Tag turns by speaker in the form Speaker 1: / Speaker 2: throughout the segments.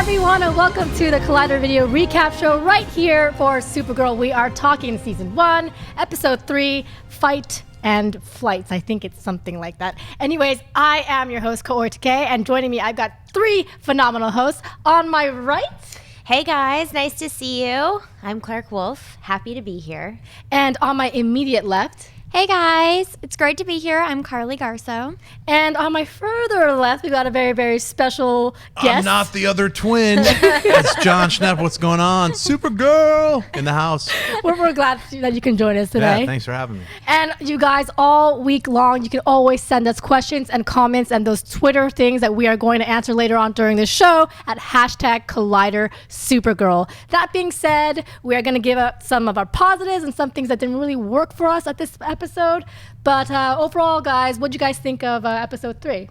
Speaker 1: everyone, and welcome to the Collider Video Recap Show right here for Supergirl. We are talking Season 1, Episode 3, Fight and Flights. I think it's something like that. Anyways, I am your host, Kaori Takee, and joining me, I've got three phenomenal hosts. On my right...
Speaker 2: Hey guys, nice to see you. I'm Clarke Wolfe, happy to be here.
Speaker 1: And on my immediate left...
Speaker 3: Hey guys, it's great to be here. I'm Carli Garsow.
Speaker 1: And on my further left, we've got a very, very special guest.
Speaker 4: I'm not the other twin. It's Jon Schnepp. What's going on? Supergirl in the house.
Speaker 1: We're glad that you can join us today.
Speaker 4: Yeah, thanks for having me.
Speaker 1: And you guys, all week long, you can always send us questions and comments and those Twitter things that we are going to answer later on during the show at #ColliderSupergirl. That being said, we are going to give up some of our positives and some things that didn't really work for us at this episode. But overall, guys, what did you guys think of episode 3?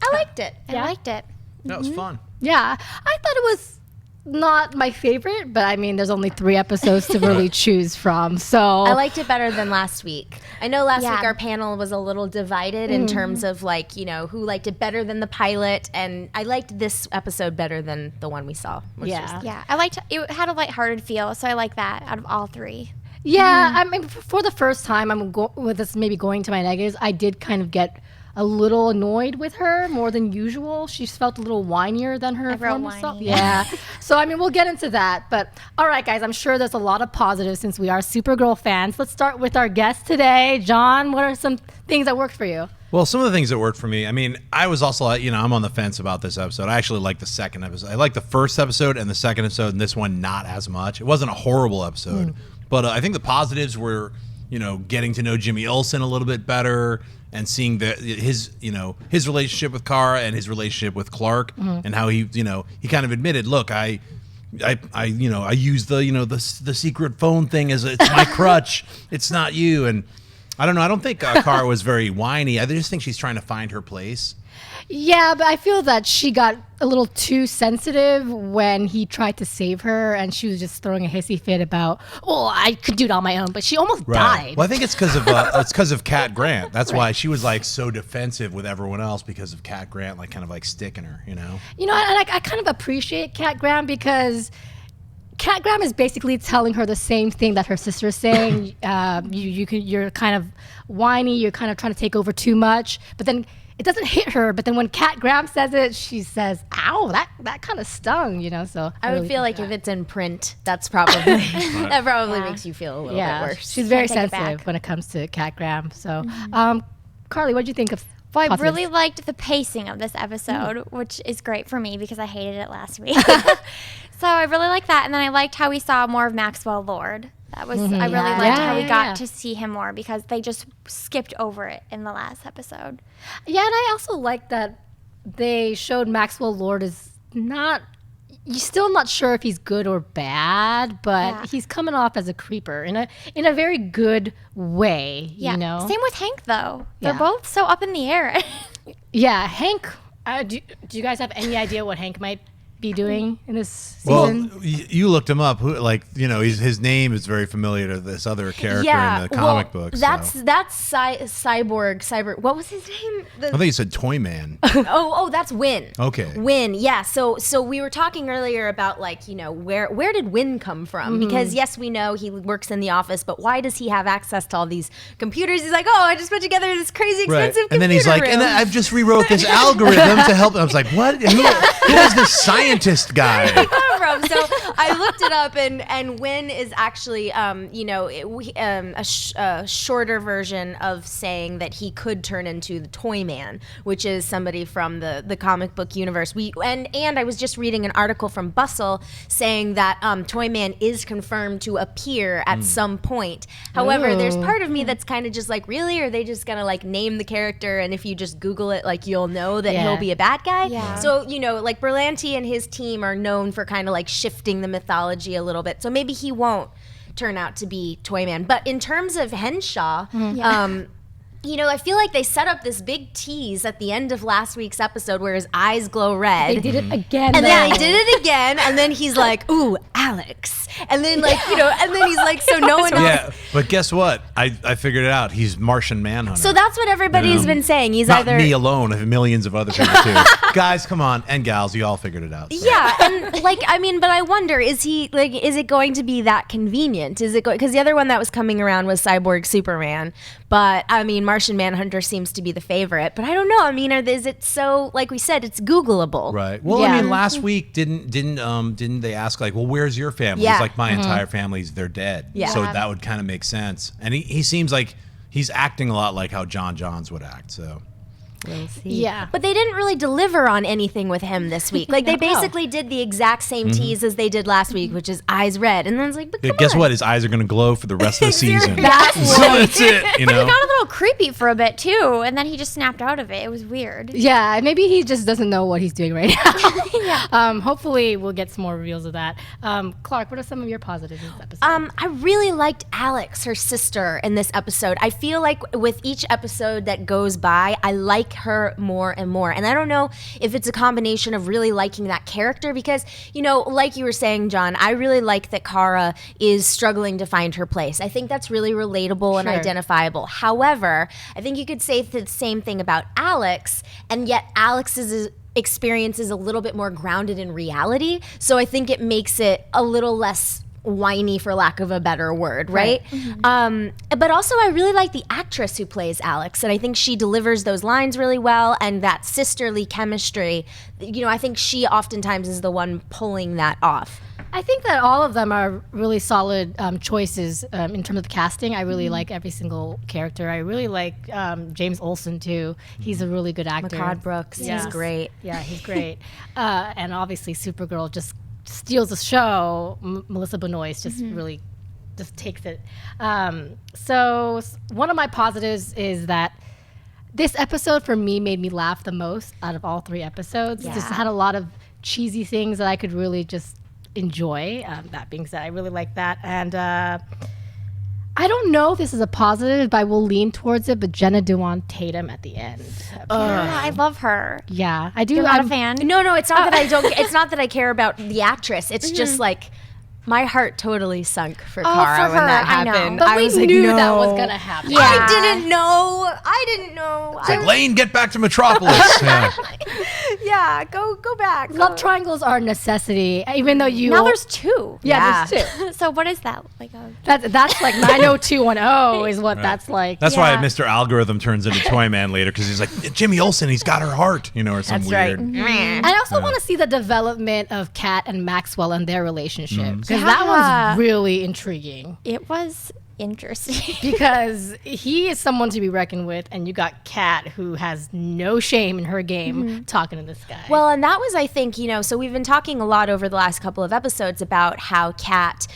Speaker 2: I liked it.
Speaker 1: Yeah?
Speaker 3: I liked it.
Speaker 4: That was fun.
Speaker 1: Yeah, I thought it was not my favorite, but I mean, there's only 3 episodes to really choose from. So
Speaker 2: I liked it better than last week. I know last week our panel was a little divided in terms of like, you know, who liked it better than the pilot, and I liked this episode better than the one we saw.
Speaker 3: Yeah, I liked it. Had a lighthearted feel, so I like that out of all 3.
Speaker 1: yeah, I mean, for the first time, with this maybe going to my negatives, I did kind of get a little annoyed with her more than usual. She felt a little whinier than her former self. Yeah. So, I mean, we'll get into that. But, all right, guys, I'm sure there's a lot of positives since we are Supergirl fans. Let's start with our guest today. Jon, what are some things that worked for you?
Speaker 4: Well, some of the things that worked for me, I mean, I was also, you know, I'm on the fence about this episode. I actually like the second episode. I like the first episode and the second episode, and this one not as much. It wasn't a horrible episode. But I think the positives were, you know, getting to know Jimmy Olsen a little bit better and seeing his relationship with Kara and his relationship with Clarke and how he kind of admitted, look, I use the secret phone thing as it's my crutch. It's not you. And I don't know. I don't think Kara was very whiny. I just think she's trying to find her place.
Speaker 1: Yeah, but I feel that she got a little too sensitive when he tried to save her, and she was just throwing a hissy fit about, oh, I could do it on my own, but she almost died.
Speaker 4: Well, I think it's because of Cat Grant. That's why she was like so defensive with everyone else, because of Cat Grant, like kind of like sticking her, you know. You know,
Speaker 1: and I kind of appreciate Cat Grant because Cat Graham is basically telling her the same thing that her sister is saying. You're kind of whiny. You're kind of trying to take over too much, but then it doesn't hit her. But then when Cat Graham says it, she says, "Ow, that kind of stung," you know. So
Speaker 2: I would feel like if it's in print, that's probably that probably makes you feel a little bit worse.
Speaker 1: She's very sensitive when it comes to Cat Graham. So, Carli, what did you think of?
Speaker 3: Well, I really liked the pacing of this episode, which is great for me because I hated it last week. So I really liked that, and then I liked how we saw more of Maxwell Lord. That was I really liked how we got to see him more because they just skipped over it in the last episode.
Speaker 1: Yeah, and I also like that they showed Maxwell Lord is not. You're still not sure if he's good or bad, but he's coming off as a creeper in a very good way. You know.
Speaker 3: Same with Hank though. They're both so up in the air.
Speaker 1: Yeah, Hank. Do you guys have any idea what Hank might be doing in this season?
Speaker 4: Well, you looked him up. His name is very familiar to this other character in the comic books.
Speaker 2: That's Cyborg. What was his name?
Speaker 4: I think you said Toyman.
Speaker 2: That's Winn.
Speaker 4: Okay.
Speaker 2: Winn, yeah. So we were talking earlier about where did Winn come from? Because yes, we know he works in the office, but why does he have access to all these computers? He's like, I just put together this crazy expensive computer
Speaker 4: and then he's like,
Speaker 2: room.
Speaker 4: and then I've just rewrote this algorithm to help. I was like, what? Who is this scientist guy?
Speaker 2: So I looked it up, and Winn is actually, a shorter version of saying that he could turn into the Toyman, which is somebody from the comic book universe. And I was just reading an article from Bustle saying that Toyman is confirmed to appear at some point. However, there's part of me that's kind of just like, really? Are they just gonna like name the character, and if you just Google it, like you'll know that he'll be a bad guy?
Speaker 3: Yeah.
Speaker 2: So like Berlanti and his team are known for kind of like shifting the mythology a little bit. So maybe he won't turn out to be Toyman. But in terms of Henshaw, I feel like they set up this big tease at the end of last week's episode where his eyes glow red.
Speaker 1: They did it again.
Speaker 2: And then they did it again, and then he's like, ooh, Alex. And then and then he's like, so no one else.
Speaker 4: Yeah, but guess what? I figured it out. He's Martian Manhunter.
Speaker 2: So that's what everybody's been saying. He's
Speaker 4: not
Speaker 2: either
Speaker 4: me alone, millions of other people too. Guys, come on, and gals, you all figured it out. So.
Speaker 2: Yeah, and but I wonder, is it going to be that convenient? Is it because the other one that was coming around was Cyborg Superman, but Martian Manhunter seems to be the favorite. But I don't know. Is it so, like we said, it's Googleable?
Speaker 4: Right. Well, last week didn't they ask well, where's your family?
Speaker 2: Yeah.
Speaker 4: He's like, my entire family's they're dead.
Speaker 2: Yeah.
Speaker 4: So that would kind of make sense. And he seems like he's acting a lot like how John Johns would act. So.
Speaker 2: We'll see.
Speaker 1: Yeah.
Speaker 2: But they didn't really deliver on anything with him this week. They basically did the exact same tease as they did last week, which is eyes red. And then it's like, but
Speaker 4: guess what? His eyes are going to glow for the rest of the season.
Speaker 3: That's
Speaker 4: so that's it.
Speaker 3: But he got a little creepy for a bit too, and then he just snapped out of it. It was weird.
Speaker 1: Yeah, maybe he just doesn't know what he's doing right now.
Speaker 3: Yeah.
Speaker 1: Hopefully we'll get some more reveals of that. Clarke, what are some of your positives in this episode?
Speaker 2: I really liked Alex, her sister, in this episode. I feel like with each episode that goes by, I like her more and more. And I don't know if it's a combination of really liking that character because, like you were saying, John, I really like that Kara is struggling to find her place. I think that's really relatable and identifiable. However, I think you could say the same thing about Alex, and yet Alex's experience is a little bit more grounded in reality. So I think it makes it a little less whiny, for lack of a better word, right? But also I really like the actress who plays Alex, and I think she delivers those lines really well, and that sisterly chemistry, I think she oftentimes is the one pulling that off.
Speaker 1: I think that all of them are really solid choices in terms of casting. I really like every single character. I really like James Olsen too. He's a really good actor.
Speaker 2: Mehcad Brooks, he's great.
Speaker 1: Yeah, he's great. And obviously Supergirl just steals the show. Melissa Benoist just really just takes it. So one of my positives is that this episode for me made me laugh the most out of all 3 episodes.
Speaker 2: Yeah.
Speaker 1: Just had a lot of cheesy things that I could really just enjoy. That being said, I really like that. And I don't know if this is a positive, but I will lean towards it. But Jenna Dewan Tatum at the end.
Speaker 3: Yeah, I love her.
Speaker 1: Yeah, I do.
Speaker 3: You're not a fan?
Speaker 2: No, it's not that I don't. It's not that I care about the actress. It's just like my heart totally sunk for Kara
Speaker 3: for
Speaker 2: when
Speaker 3: her,
Speaker 2: that
Speaker 3: I know.
Speaker 2: happened.
Speaker 1: But
Speaker 2: I
Speaker 1: we
Speaker 2: was like,
Speaker 1: knew
Speaker 2: no.
Speaker 1: that was gonna happen.
Speaker 3: Yeah.
Speaker 2: I didn't know.
Speaker 4: It's like, Lane, get back to Metropolis.
Speaker 2: Yeah, go back.
Speaker 1: Love triangles are a necessity, even though you
Speaker 3: Now there's 2.
Speaker 1: there's 2.
Speaker 3: So what is that?
Speaker 1: That's like 90210 is what that's like.
Speaker 4: That's why Mr. Algorithm turns into Toyman later, because he's like, Jimmy Olsen, he's got her heart, or some
Speaker 2: That's
Speaker 4: weird.
Speaker 2: right.
Speaker 1: And I also want to see the development of Kat and Maxwell and their relationship, because that
Speaker 3: Yeah.
Speaker 1: was really intriguing.
Speaker 3: It was interesting.
Speaker 1: Because he is someone to be reckoned with, and you got Kat, who has no shame in her game, talking to this guy.
Speaker 2: Well, and that was, I think, so we've been talking a lot over the last couple of episodes about how Kat,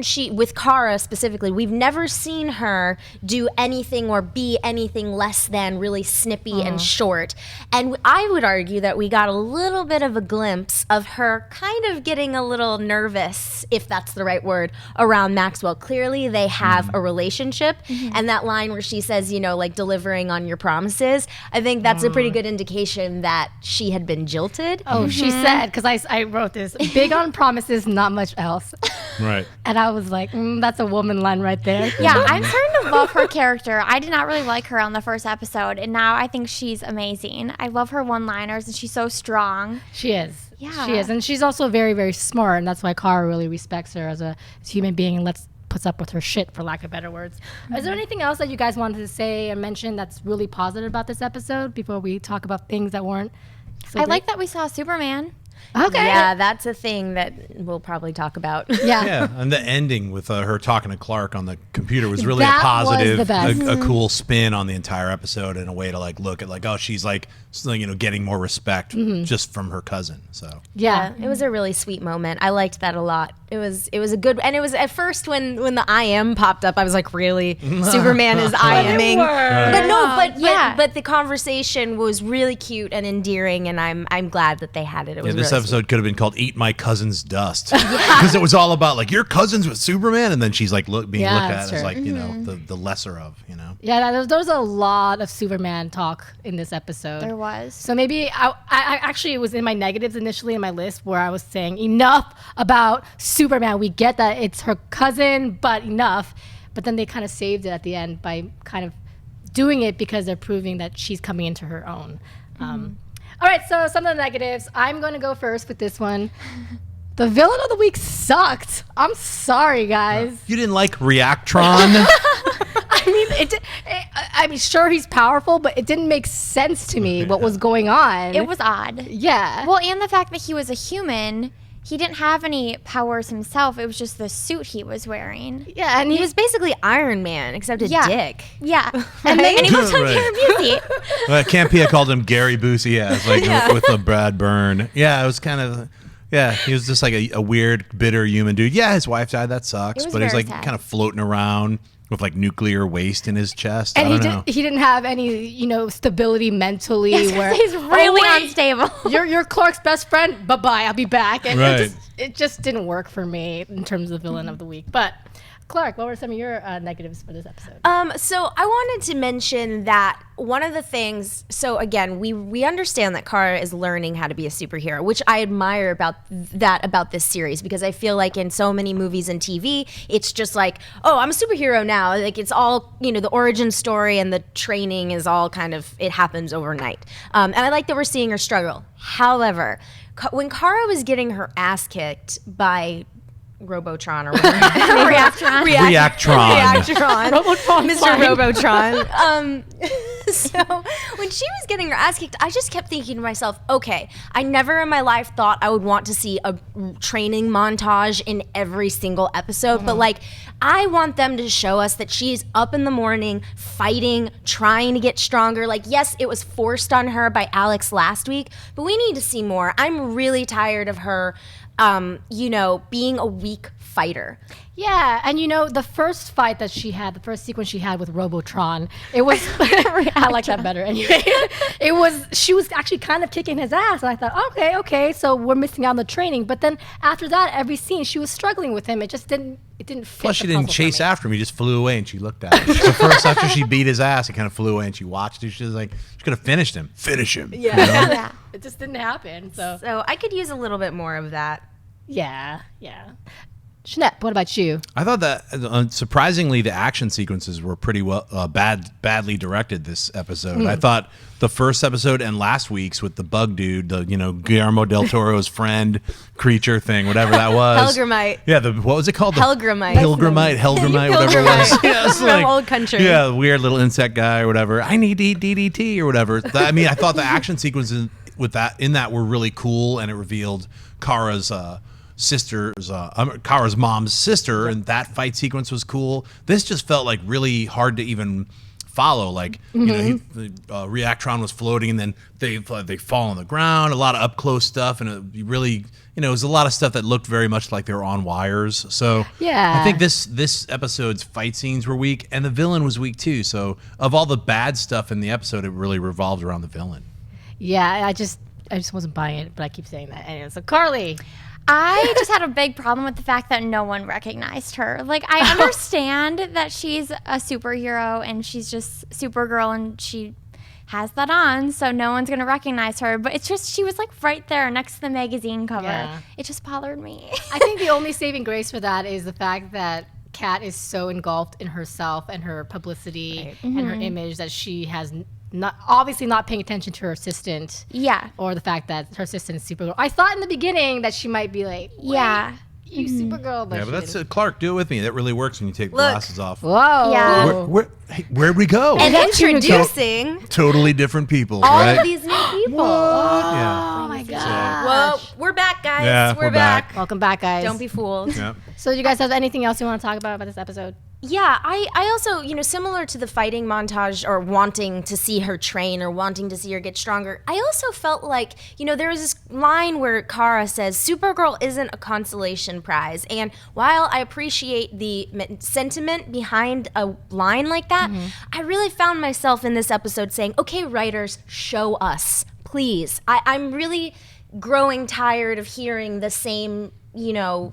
Speaker 2: she, with Kara specifically, we've never seen her do anything or be anything less than really snippy and short. And I would argue that we got a little bit of a glimpse of her kind of getting a little nervous, if that's the right word, around Maxwell. Clearly, they have a relationship, and that line where she says, delivering on your promises, I think that's a pretty good indication that she had been jilted.
Speaker 1: Oh, she said, because I wrote this, big on promises, not much else.
Speaker 4: Right.
Speaker 1: And I was like, that's a woman line right there.
Speaker 3: Yeah, I'm starting to love her character. I did not really like her on the first episode, and now I think she's amazing. I love her one-liners, and she's so strong.
Speaker 1: She is.
Speaker 3: Yeah.
Speaker 1: She is. And she's also very, very smart, and that's why Kara really respects her as a human being and puts up with her shit, for lack of better words. Is there anything else that you guys wanted to say and mention that's really positive about this episode before we talk about things that weren't so
Speaker 3: I
Speaker 1: great?
Speaker 3: like that we saw Superman.
Speaker 1: Okay.
Speaker 2: Yeah, that's a thing that we'll probably talk about.
Speaker 1: Yeah.
Speaker 4: Yeah, and the ending with her talking to Clarke on the computer was really
Speaker 1: That
Speaker 4: a positive,
Speaker 1: was the best.
Speaker 4: a cool spin on the entire episode, and a way to look at oh, she's getting more respect just from her cousin. So
Speaker 1: Yeah.
Speaker 2: It was a really sweet moment. I liked that a lot. It was a good, and it was at first when the I am popped up, I was like, really, Superman is I-aming. But the conversation was really cute and endearing, and I'm glad that they had it. It was
Speaker 4: this episode could have been called "Eat My Cousin's Dust" because it was all about like your cousin's with Superman, and then she's like being looked at as like the lesser of.
Speaker 1: Yeah, there was a lot of Superman talk in this episode.
Speaker 3: There was.
Speaker 1: So maybe I actually, it was in my negatives initially in my list where I was saying enough about Superman. We get that it's her cousin, but enough. But then they kind of saved it at the end by kind of doing it because they're proving that she's coming into her own. All right, so some of the negatives. I'm going to go first with this one. The villain of the week sucked. I'm sorry, guys.
Speaker 4: You didn't like Reactron?
Speaker 1: I mean, sure, he's powerful, but it didn't make sense to me what was going on.
Speaker 3: It was odd.
Speaker 1: Yeah.
Speaker 3: Well, and the fact that he was a human, he didn't have any powers himself. It was just the suit he was wearing.
Speaker 1: Yeah, and
Speaker 2: He was basically Iron Man, except a dick.
Speaker 3: Yeah.
Speaker 1: And then
Speaker 3: And he was on Gary Busey.
Speaker 4: Campea called him Gary Busey, with a Brad Byrne. Yeah, it was kind of... Yeah, he was just like a weird, bitter human dude. Yeah, his wife died. That sucks. But he's like
Speaker 3: sad.
Speaker 4: kind of floating around with like nuclear waste in his chest.
Speaker 1: And
Speaker 4: I don't know.
Speaker 1: he didn't have any, stability mentally. Where
Speaker 3: He's really unstable.
Speaker 1: You're Clark's best friend. Bye-bye. I'll be back. And
Speaker 4: Right.
Speaker 1: it just didn't work for me in terms of villain of the week. But Clarke, what were some of your negatives for this episode?
Speaker 2: So I wanted to mention that one of the things, so again, we understand that Kara is learning how to be a superhero, which I admire about this series, because I feel like in so many movies and TV, it's just like, oh, I'm a superhero now. Like it's all, the origin story and the training is all kind of, it happens overnight. And I like that we're seeing her struggle. However, when Kara was getting her ass kicked by Robotron or whatever.
Speaker 3: Reactron.
Speaker 2: Robotron. Mr. Robotron. So when she was getting her ass kicked, I just kept thinking to myself, okay, I never in my life thought I would want to see a training montage in every single episode, but like I want them to show us that she's up in the morning fighting, trying to get stronger. Like, yes, it was forced on her by Alex last week, but we need to see more. I'm really tired of her being a weak fighter.
Speaker 1: Yeah, and the first fight that she had, the first sequence she had with Robotron, it was I like that better anyway. She was actually kind of kicking his ass, and I thought, okay, so we're missing out on the training. But then after that, every scene she was struggling with him. It just didn't fit.
Speaker 4: Plus, she didn't chase after him. He just flew away, and she looked at him. So first, after she beat his ass, he kind of flew away, and she watched it. She was like, she could have finished him. Finish him.
Speaker 1: Yeah.
Speaker 3: Yeah.
Speaker 1: It just didn't happen.
Speaker 2: So I could use a little bit more of that.
Speaker 1: Yeah. Schnepp, what about you?
Speaker 4: I thought that surprisingly the action sequences were pretty badly directed this episode. I thought the first episode and last week's with the bug dude, the Guillermo del Toro's friend creature thing, whatever that was.
Speaker 2: Helgramite.
Speaker 4: Yeah, what was it called?
Speaker 2: Helgramite.
Speaker 4: Pilgrimite, whatever it was. Yeah, it's
Speaker 2: From old country.
Speaker 4: Yeah, weird little insect guy or whatever. I need to eat DDT or whatever. I thought the action sequences in that were really cool, and it revealed Kara's Kara's mom's sister, and that fight sequence was cool. This just felt like really hard to even follow. Like Reactron was floating, and then they fall on the ground. A lot of up close stuff, and it really it was a lot of stuff that looked very much like they were on wires. So
Speaker 1: yeah,
Speaker 4: I think this episode's fight scenes were weak, and the villain was weak too. So of all the bad stuff in the episode, it really revolved around the villain.
Speaker 1: Yeah, I just wasn't buying it, but I keep saying that. Anyway, so Carli.
Speaker 3: I just had a big problem with the fact that no one recognized her. Like, I understand that she's a superhero and she's just Supergirl and she has that on, so no one's going to recognize her. But it's just, she was like right there next to the magazine cover. Yeah. It just bothered me.
Speaker 1: I think the only saving grace for that is the fact that Kat is so engulfed in herself and her publicity and her image that she has obviously not paying attention to her assistant.
Speaker 3: Yeah.
Speaker 1: Or the fact that her assistant is Supergirl. I thought in the beginning that she might be like,
Speaker 3: yeah,
Speaker 1: you Supergirl. But
Speaker 4: yeah, but that's Clarke. Do it with me. That really works when you take the glasses off.
Speaker 1: Whoa.
Speaker 3: Yeah.
Speaker 4: Where'd we go?
Speaker 2: And introducing
Speaker 4: totally different people.
Speaker 2: all
Speaker 4: right?
Speaker 2: of these new people.
Speaker 1: Oh my god.
Speaker 2: Well, we're back, guys.
Speaker 4: Yeah, we're back.
Speaker 1: Welcome back, guys.
Speaker 2: Don't be fooled.
Speaker 4: Yeah.
Speaker 1: So, do you guys have anything else you want to talk about this episode?
Speaker 2: Yeah, I also, similar to the fighting montage or wanting to see her train or wanting to see her get stronger, I also felt like, there was this line where Kara says, Supergirl isn't a consolation prize. And while I appreciate the sentiment behind a line like that, I really found myself in this episode saying, okay, writers, show us, please. I'm really growing tired of hearing the same,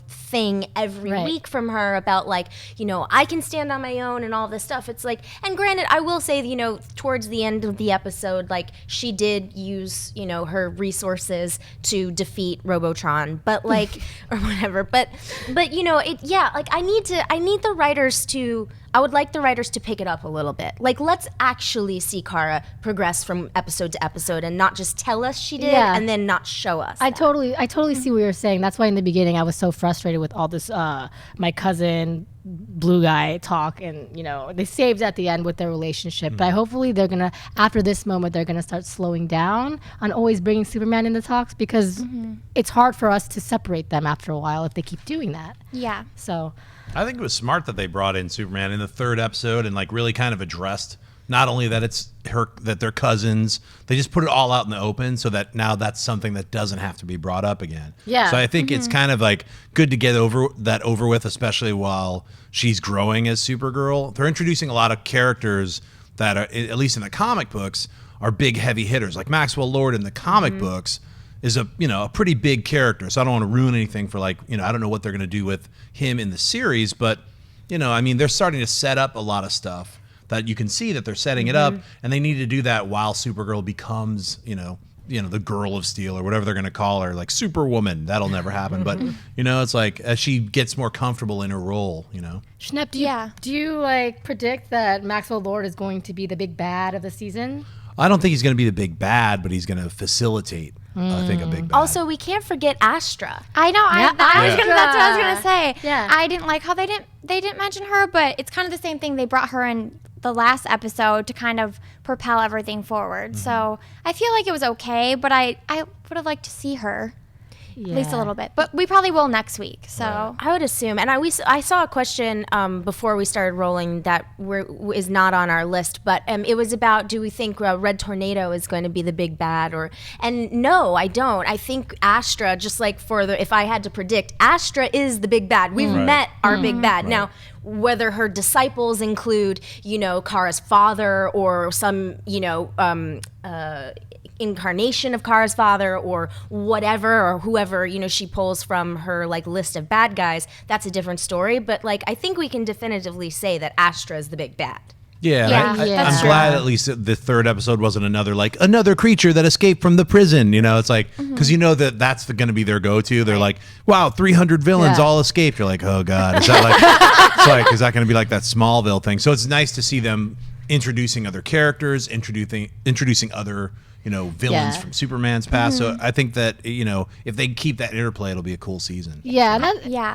Speaker 2: thing every week from her about like, I can stand on my own and all this stuff. It's like, and granted, I will say, towards the end of the episode, like she did use, her resources to defeat Robotron, but like, or whatever. But like I would like the writers to pick it up a little bit. Like, let's actually see Kara progress from episode to episode and not just tell us she did and then not show us.
Speaker 1: I totally see what you're saying. That's why in the beginning I was so frustrated with all this my cousin blue guy talk, and they saved at the end with their relationship. But hopefully they're gonna, after this moment, they're gonna start slowing down on always bringing Superman in the talks, because it's hard for us to separate them after a while if they keep doing that.
Speaker 3: Yeah.
Speaker 1: So
Speaker 4: I think it was smart that they brought in Superman in the third episode and like really kind of addressed not only that it's that they're cousins, they just put it all out in the open so that now that's something that doesn't have to be brought up again.
Speaker 1: Yeah.
Speaker 4: So I think it's kind of like good to get over with, especially while she's growing as Supergirl. They're introducing a lot of characters that are, at least in the comic books, are big heavy hitters. Like Maxwell Lord in the comic books is a pretty big character. So I don't want to ruin anything for I don't know what they're going to do with him in the series, but they're starting to set up a lot of stuff that you can see that they're setting it up, and they need to do that while Supergirl becomes, the Girl of Steel or whatever they're going to call her, like Superwoman. That'll never happen. But, it's like as she gets more comfortable in her role,
Speaker 1: Schnepp, do you predict that Maxwell Lord is going to be the big bad of the season?
Speaker 4: I don't think he's going to be the big bad, but he's going to facilitate, I think, a big bad.
Speaker 2: Also, we can't forget Astra.
Speaker 3: I know. That's what I was gonna say.
Speaker 1: Yeah.
Speaker 3: I didn't like how they didn't mention her, but it's kind of the same thing. They brought her in the last episode to kind of propel everything forward. So I feel like it was okay, but I would have liked to see her. At least a little bit, but we probably will next week. So
Speaker 2: I would assume, and I saw a question before we started rolling that is not on our list, but it was about, do we think Red Tornado is going to be the big bad? And no, I don't. I think Astra, just like if I had to predict, Astra is the big bad. We've met our big bad. Now, whether her disciples include, Kara's father or some, incarnation of Kara's father or whatever, or whoever, she pulls from her list of bad guys, that's a different story. But I think we can definitively say that Astra is the big bad.
Speaker 4: Yeah, I'm glad at least the third episode wasn't another creature that escaped from the prison. It's like, because that's going to be their go-to. They're like, wow, 300 villains all escaped. You're like, oh god, is that is that going to be like that Smallville thing? So it's nice to see them introducing other characters, introducing other villains from Superman's past. So I think that if they keep that interplay, it'll be a cool season.
Speaker 3: Yeah.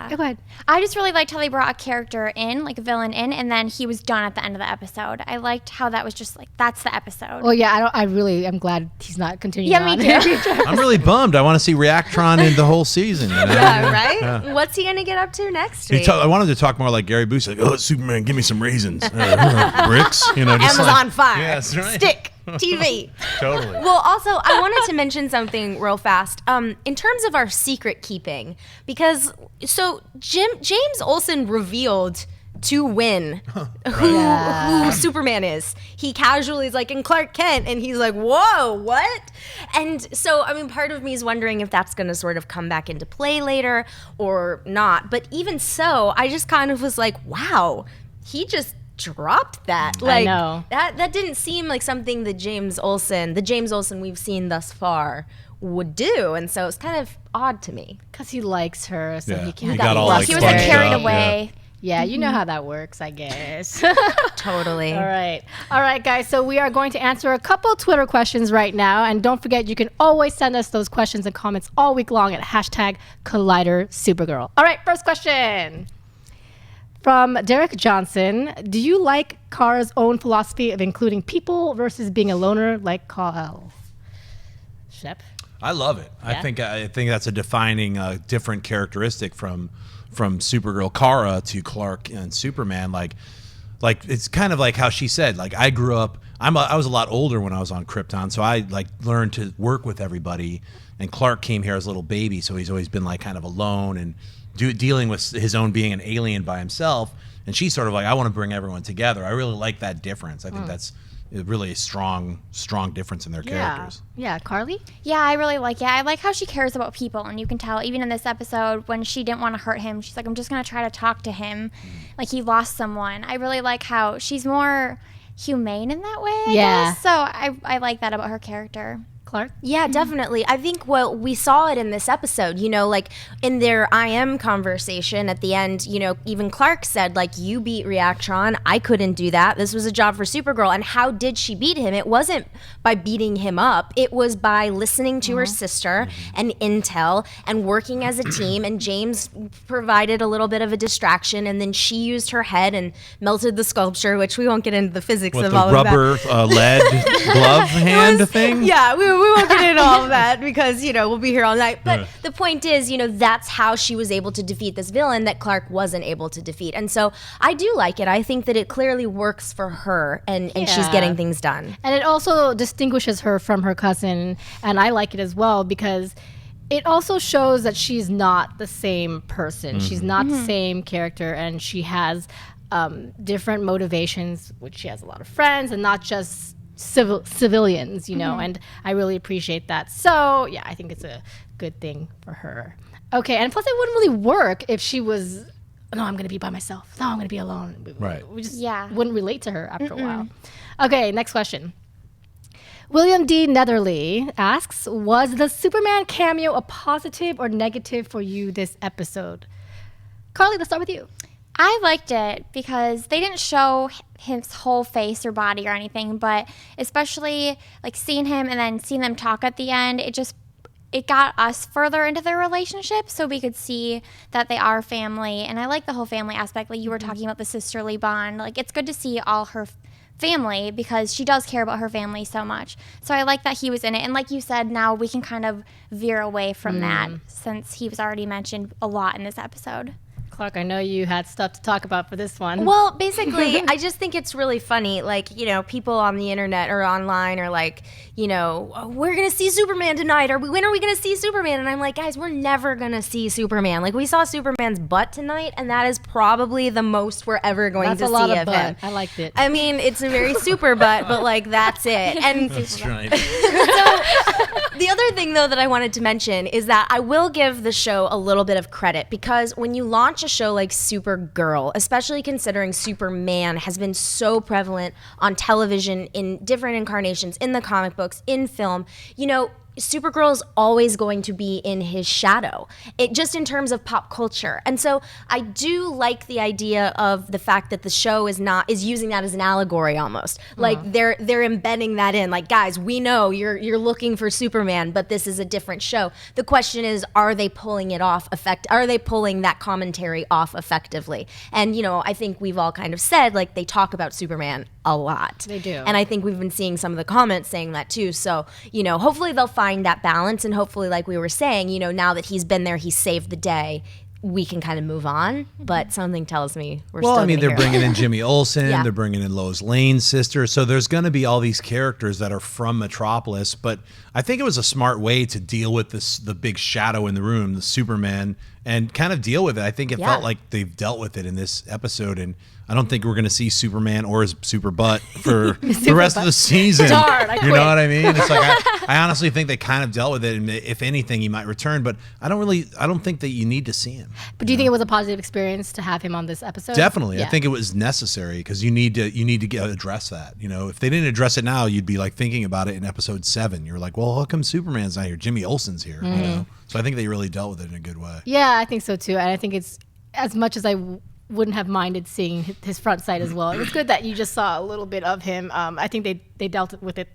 Speaker 1: Go ahead.
Speaker 3: I just really liked how they brought a character in, like a villain in, and then he was done at the end of the episode. I liked how that was just that's the episode.
Speaker 1: Well, yeah, I'm glad he's not continuing on.
Speaker 3: Yeah, me too.
Speaker 4: I'm really bummed. I want to see Reactron in the whole season.
Speaker 2: Yeah, right? Yeah. What's he going to get up to next week?
Speaker 4: I wanted to talk more like Gary Busey, like, oh, Superman, give me some raisins. Bricks, just
Speaker 2: Amazon Fire.
Speaker 4: Yeah, that's right.
Speaker 2: Stick. TV.
Speaker 4: Totally.
Speaker 2: Well, also, I wanted to mention something real fast in terms of our secret keeping, because James Olsen revealed to Win who Superman is. He casually is like, and Clark Kent, and he's like, whoa, what? And so, part of me is wondering if that's going to sort of come back into play later or not. But even so, I just kind of was like, wow, he just dropped that.
Speaker 1: I know.
Speaker 2: That didn't seem like something that the James Olsen we've seen thus far would do, and so it's kind of odd to me.
Speaker 1: Because he likes her, so he can't.
Speaker 3: He was carried away.
Speaker 1: Yeah, you know how that works, I guess.
Speaker 2: Totally.
Speaker 1: All right, guys. So we are going to answer a couple Twitter questions right now, and don't forget, you can always send us those questions and comments all week long at #ColliderSupergirl. All right, first question. From Derek Johnson, do you like Kara's own philosophy of including people versus being a loner like Kal? Schnepp?
Speaker 4: I love it. Yeah? I think that's a defining different characteristic from Supergirl Kara to Clark and Superman. Like it's kind of like how she said. Like I grew up. I was a lot older when I was on Krypton, so I learned to work with everybody. And Clark came here as a little baby, so he's always been kind of alone and dealing with his own being an alien by himself. And she's sort of like, I want to bring everyone together. I really like that difference. I think that's really a strong difference in their characters.
Speaker 1: Yeah, Carli?
Speaker 3: Yeah, I really like it. I like how she cares about people, and you can tell even in this episode when she didn't want to hurt him, she's like, I'm just going to try to talk to him like he lost someone. I really like how she's more humane in that way, I guess. So I like that about her character.
Speaker 1: Clarke?
Speaker 2: Yeah, definitely. I think, well, we saw it in this episode, you know, like in their I am conversation at the end, you know, even Clarke said, like, you beat Reactron. I couldn't do that. This was a job for Supergirl. And how did she beat him? It wasn't by beating him up. It was by listening to her sister and intel and working as a team. And James provided a little bit of a distraction. And then she used her head and melted the sculpture, which we won't get into the physics of all of that.
Speaker 4: The rubber lead glove hand thing?
Speaker 2: Yeah, we won't get into all of that because, you know, we'll be here all night. But the point is, you know, that's how she was able to defeat this villain that Clarke wasn't able to defeat. And so I do like it. I think that it clearly works for her and she's getting things done.
Speaker 1: And it also distinguishes her from her cousin. And I like it as well because it also shows that she's not the same person. She's not the same character, and she has different motivations, which she has a lot of friends and not just civilians, you know, and I really appreciate that. So yeah, I think it's a good thing for her. Okay, and plus it wouldn't really work if she was, no, I'm gonna be by myself. No, I'm gonna be alone.
Speaker 4: Right.
Speaker 1: We just wouldn't relate to her after a while. Okay, next question. William D. Netherly asks, was the Superman cameo a positive or negative for you this episode? Carli, let's start with you.
Speaker 3: I liked it because they didn't show his whole face or body or anything, but especially like seeing him and then seeing them talk at the end, it got us further into their relationship so we could see that they are family. And I like the whole family aspect. Like you were talking about the sisterly bond. Like it's good to see all her family because she does care about her family so much. So I like that he was in it. And like you said, now we can kind of veer away from that since he was already mentioned a lot in this episode.
Speaker 1: Clarke, I know you had stuff to talk about for this one.
Speaker 2: Well, basically, I just think it's really funny. Like, you know, people on the internet or online are like, you know, oh, we're going to see Superman tonight. When are we going to see Superman? And I'm like, guys, we're never going to see Superman. Like, we saw Superman's butt tonight, and that is probably the most we're ever going to see of him.
Speaker 1: I liked it.
Speaker 2: I mean, it's a very super butt, but, like, that's it. And
Speaker 4: That's right.
Speaker 2: so, the other thing, though, that I wanted to mention is that I will give the show a little bit of credit because when you launch a show like Supergirl, especially considering Superman has been so prevalent on television in different incarnations, in the comic books, in film, you know, Supergirl is always going to be in his shadow, just in terms of pop culture. And so I do like the idea of the fact that the show is using that as an allegory almost. Like they're embedding that in. Like, guys, we know you're looking for Superman, but this is a different show. The question is, are they pulling it off are they pulling that commentary off effectively? And, you know, I think we've all kind of said, like, they talk about Superman a lot.
Speaker 1: They do.
Speaker 2: And I think we've been seeing some of the comments saying that too. So, you know, hopefully they'll find that balance, and hopefully, like we were saying, you know, now that he's been there, he's saved the day, we can kind of move on. But something tells me we're still
Speaker 4: I mean, they're
Speaker 2: hear
Speaker 4: bringing in Jimmy Olsen,
Speaker 2: Yeah.
Speaker 4: they're bringing in Lois Lane's sister, so there's going to be all these characters that are from Metropolis. But I think it was a smart way to deal with the big shadow in the room, the Superman, and kind of deal with it. I think it felt like they've dealt with it in this episode, and I don't think we're going to see Superman or his super butt for the rest of the season.
Speaker 1: Darn, I
Speaker 4: you
Speaker 1: quit.
Speaker 4: know what I mean? It's like I honestly think they kind of dealt with it, and if anything, he might return. But I don't think that you need to see him.
Speaker 1: But do you think it was a positive experience to have him on this episode?
Speaker 4: Definitely,
Speaker 1: Yeah.
Speaker 4: I think it was necessary because you need to address that. You know, if they didn't address it now, you'd be like thinking about it in episode 7. You're like, well, how come Superman's not here? Jimmy Olsen's here. You know, so I think they really dealt with it in a good way.
Speaker 1: Yeah, I think so too. And I think it's as much as I wouldn't have minded seeing his front side as well. It was good that you just saw a little bit of him. I think they dealt with it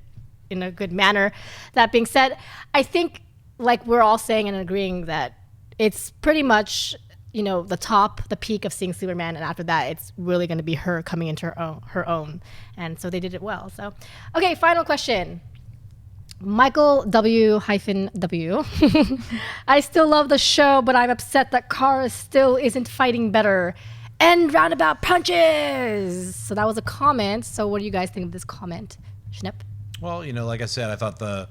Speaker 1: in a good manner. That being said, I think like we're all saying and agreeing that it's pretty much, you know, the peak of seeing Superman, and after that it's really going to be her coming into her own. And so they did it well. So, okay, final question. Michael W-W. I still love the show, but I'm upset that Kara still isn't fighting better. And roundabout punches. So that was a comment. So what do you guys think of this comment, Schnepp?
Speaker 4: Well, you know, like I said, I thought the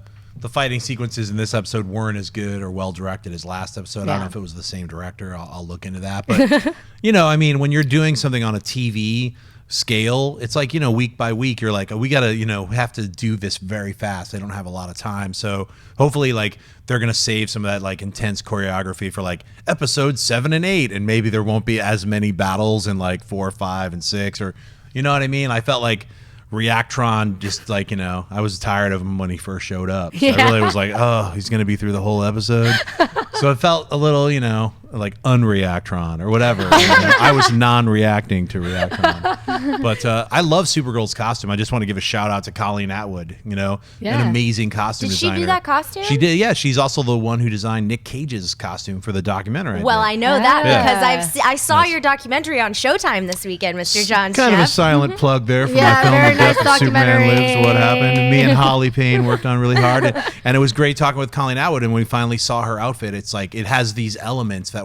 Speaker 4: fighting sequences in this episode weren't as good or well directed as last episode. I don't know if it was the same director. I'll look into that. But, you know, I mean, when you're doing something on a TV scale. It's like, week by week, you're like, oh, we gotta, have to do this very fast. They don't have a lot of time. So hopefully like they're gonna save some of that like intense choreography for like episodes 7 and 8, and maybe there won't be as many battles in like 4, 5, and 6, or you know what I mean? I felt like Reactron, just like, I was tired of him when he first showed up. So I really was like, oh, he's going to be through the whole episode. So it felt a little, like unreactron or whatever. I was non-reacting to Reactron. But I love Supergirl's costume. I just want to give a shout out to Colleen Atwood, an amazing costume designer.
Speaker 2: Did she do that costume?
Speaker 4: She did, yeah. She's also the one who designed Nick Cage's costume for the documentary.
Speaker 2: Well, I know that because I saw your documentary on Showtime this weekend, Mr. Jon Schnepp.
Speaker 4: Kind of a silent plug there for my film,
Speaker 1: very nice
Speaker 4: Death of Superman
Speaker 1: documentary.
Speaker 4: Lives, What Happened. And me and Holly Payne worked on really hard. And it was great talking with Colleen Atwood. And when we finally saw her outfit, it's like it has these elements that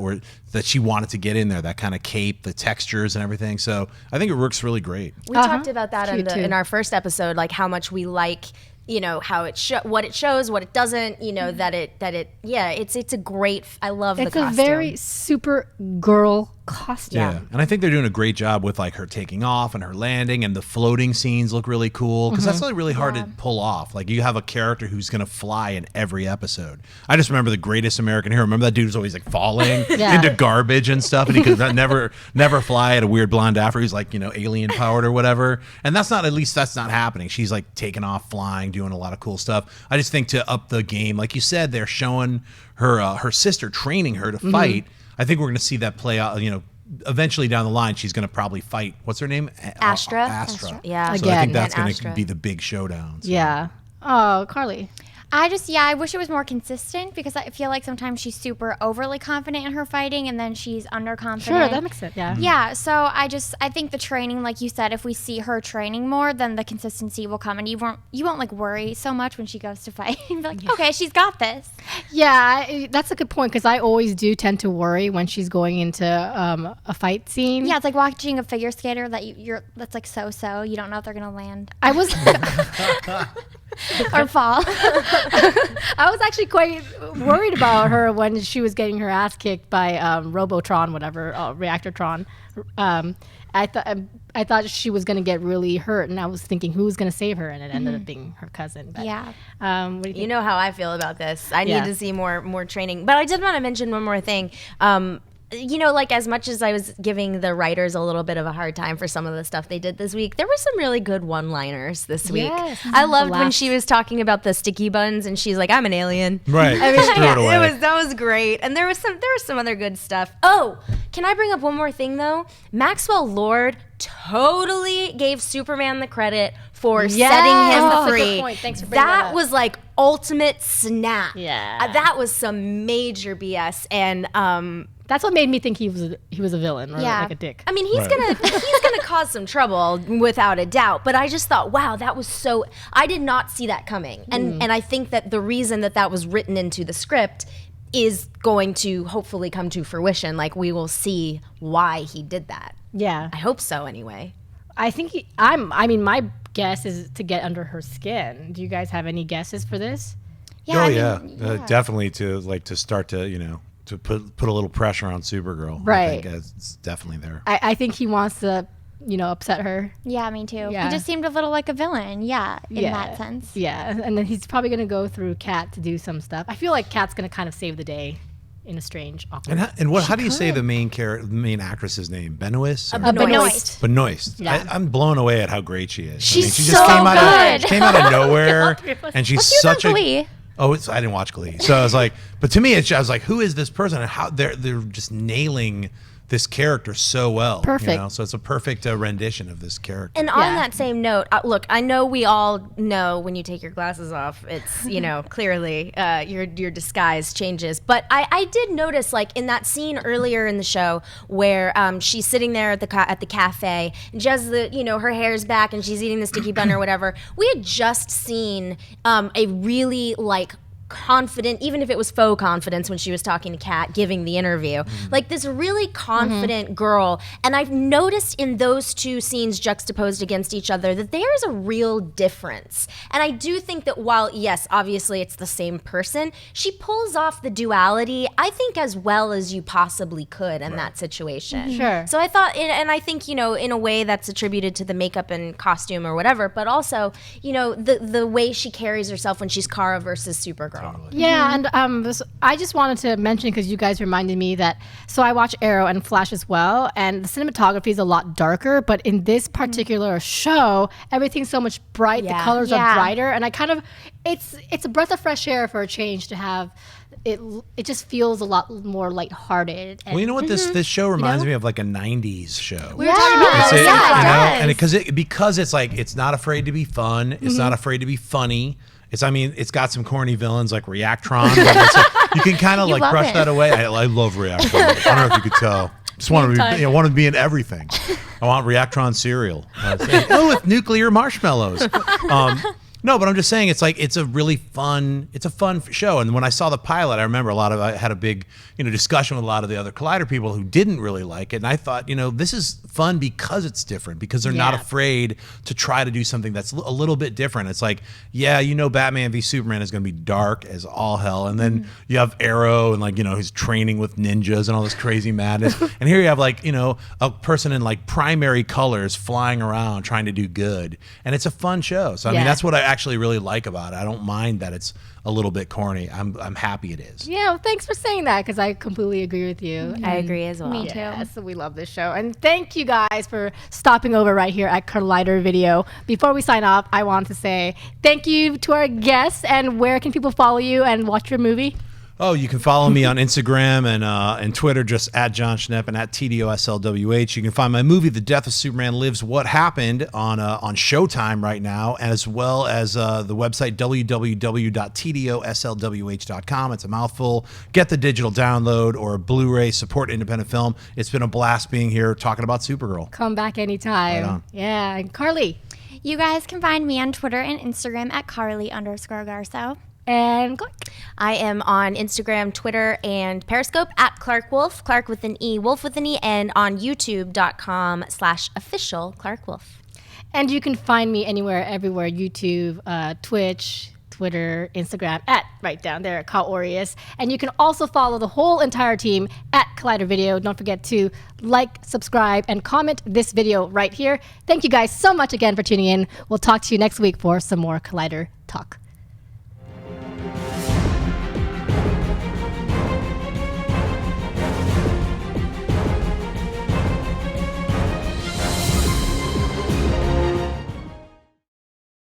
Speaker 4: she wanted to get in there, that kind of cape, the textures and everything. So I think it works really great.
Speaker 2: We talked about that in our first episode, like how much we like, how what it shows, what it doesn't, it's a great, I love the costume.
Speaker 1: It's a very Supergirl costume.
Speaker 4: Yeah, and I think they're doing a great job with like her taking off and her landing, and the floating scenes look really cool because that's like really hard to pull off. Like you have a character who's going to fly in every episode. I just remember The Greatest American Hero. Remember that dude was always like falling into garbage and stuff, and he could never fly. Had a weird blonde afro. He's like alien powered or whatever. And that's not happening. She's like taking off, flying, doing a lot of cool stuff. I just think to up the game, like you said, they're showing her sister training her to fight. I think we're going to see that play out, eventually down the line. She's going to probably fight, what's her name?
Speaker 2: Astra.
Speaker 3: Yeah.
Speaker 4: So I think that's going to be the big showdown. So.
Speaker 1: Yeah. Oh, Carly.
Speaker 3: I wish it was more consistent because I feel like sometimes she's super overly confident in her fighting and then she's underconfident.
Speaker 1: Sure, that makes sense. Yeah.
Speaker 3: Yeah, so I think the training, like you said, if we see her training more, then the consistency will come and you won't like worry so much when she goes to fight. You'll be like, okay, she's got this.
Speaker 1: Yeah, that's a good point because I always do tend to worry when she's going into a fight scene.
Speaker 3: Yeah, it's like watching a figure skater that's like so you don't know if they're gonna land.
Speaker 1: I was
Speaker 3: or fall.
Speaker 1: I was actually quite worried about her when she was getting her ass kicked by Robotron, whatever, Reactron. I thought she was going to get really hurt, and I was thinking who's going to save her, and it ended up being her cousin. But,
Speaker 3: yeah.
Speaker 1: What do you think?
Speaker 2: You know how I feel about this. I need to see more training. But I did want to mention one more thing. Like as much as I was giving the writers a little bit of a hard time for some of the stuff they did this week, there were some really good one-liners this week.
Speaker 1: Yes.
Speaker 2: I loved when she was talking about the sticky buns and she's like, "I'm an alien."
Speaker 4: Right.
Speaker 2: I mean,
Speaker 4: Just throw it away.
Speaker 2: that was great. And there was some other good stuff. Oh, can I bring up one more thing though? Maxwell Lord totally gave Superman the credit for setting him
Speaker 1: That's a
Speaker 2: free.
Speaker 1: good point. Thanks for bringing that up.
Speaker 2: Was like ultimate snap.
Speaker 1: Yeah.
Speaker 2: That was some major BS, and
Speaker 1: That's what made me think he was a villain or like a dick.
Speaker 2: I mean, he's gonna cause some trouble without a doubt. But I just thought, wow, that was so. I did not see that coming, and I think that the reason that was written into the script is going to hopefully come to fruition. Like we will see why he did that.
Speaker 1: Yeah.
Speaker 2: I hope so. Anyway,
Speaker 1: I think my guess is to get under her skin. Do you guys have any guesses for this?
Speaker 3: Yeah.
Speaker 4: Definitely to start to to put a little pressure on Supergirl.
Speaker 1: Right.
Speaker 4: I think it's definitely there.
Speaker 1: I think he wants to upset her.
Speaker 3: Yeah, me too.
Speaker 1: Yeah.
Speaker 3: He just seemed a little like a villain. Yeah, in that sense.
Speaker 1: Yeah, and then he's probably gonna go through Kat to do some stuff. I feel like Kat's gonna kind of save the day in a strange, awkward.
Speaker 4: How do you say the main actress's name? Benoist?
Speaker 3: Benoist.
Speaker 4: Benoist.
Speaker 1: Yeah.
Speaker 4: I'm blown away at how great she is.
Speaker 3: She's
Speaker 4: she
Speaker 3: so good.
Speaker 4: She came out of nowhere, and she's
Speaker 3: She was
Speaker 4: such
Speaker 3: on
Speaker 4: a.
Speaker 3: Glee.
Speaker 4: Oh, I didn't watch Glee, so I was like, but to me, I was like, who is this person, and how they're just nailing this character so well.
Speaker 1: Perfect.
Speaker 4: So it's a perfect rendition of this character.
Speaker 2: and on that same note, look, I know we all know when you take your glasses off, it's clearly your disguise changes. But I did notice, like in that scene earlier in the show where she's sitting there at the cafe and she has her hair's back and she's eating the sticky bun or whatever. We had just seen a really like confident, even if it was faux confidence when she was talking to Kat, giving the interview. Like this really confident girl. And I've noticed in those two scenes juxtaposed against each other that there's a real difference. And I do think that while, yes, obviously it's the same person, she pulls off the duality, I think, as well as you possibly could in that situation.
Speaker 1: Sure.
Speaker 2: So I thought, and I think, you know, in a way that's attributed to the makeup and costume or whatever, but also, you know, the way she carries herself when she's Kara versus Supergirl.
Speaker 1: Yeah, and I just wanted to mention, because you guys reminded me that, so I watch Arrow and Flash as well, and the cinematography is a lot darker, but in this particular show, everything's so much bright, the colors are brighter, and I kind of, it's a breath of fresh air for a change to have. It just feels a lot more lighthearted. And,
Speaker 4: well, you know what this show reminds me of, like a '90s show.
Speaker 1: We were talking about
Speaker 4: It's
Speaker 1: that.
Speaker 4: and because it's like, it's not afraid to be fun, it's not afraid to be funny. It's got some corny villains like Reactron. But it's like, you can kind of like brush that away. I love Reactron. I don't know if you could tell. Just wanted to be in everything. I want Reactron cereal. With nuclear marshmallows. No, but I'm just saying, it's a really fun, it's a fun show. And when I saw the pilot, I remember I had a big, discussion with a lot of the other Collider people who didn't really like it. And I thought, this is fun because it's different, because they're not afraid to try to do something that's a little bit different. It's like, Batman v Superman is going to be dark as all hell. And then you have Arrow and he's training with ninjas and all this crazy madness. And here you have a person in primary colors flying around trying to do good. And it's a fun show. So I mean, that's what I actually really like about it. I don't mind that it's a little bit corny. I'm happy it is.
Speaker 1: Yeah, well, thanks for saying that, because I completely agree with you.
Speaker 2: I agree as well.
Speaker 3: Me too.
Speaker 1: Yes, we love this show. And thank you guys for stopping over right here at Collider Video. Before we sign off, I want to say thank you to our guests. And where can people follow you and watch your movie?
Speaker 4: Oh, you can follow me on Instagram and Twitter, just at Jon Schnepp and at TDOSLWH. You can find my movie, The Death of Superman Lives, What Happened, on Showtime right now, as well as the website www.tdoslwh.com. It's a mouthful. Get the digital download or a Blu-ray. Support independent film. It's been a blast being here talking about Supergirl.
Speaker 1: Come back anytime.
Speaker 4: Right on.
Speaker 1: Yeah, and Carli.
Speaker 3: You guys can find me on Twitter and Instagram at Carli_Garsow.
Speaker 1: And
Speaker 2: I am on Instagram, Twitter, and Periscope at Clarke Wolfe, Clarke with an E, Wolf with an E, and on youtube.com/official Clarke Wolfe.
Speaker 1: And you can find me anywhere, everywhere, YouTube, Twitch, Twitter, Instagram, at right down there, Kaorius. And you can also follow the whole entire team at Collider Video. Don't forget to like, subscribe, and comment this video right here. Thank you guys so much again for tuning in. We'll talk to you next week for some more Collider talk.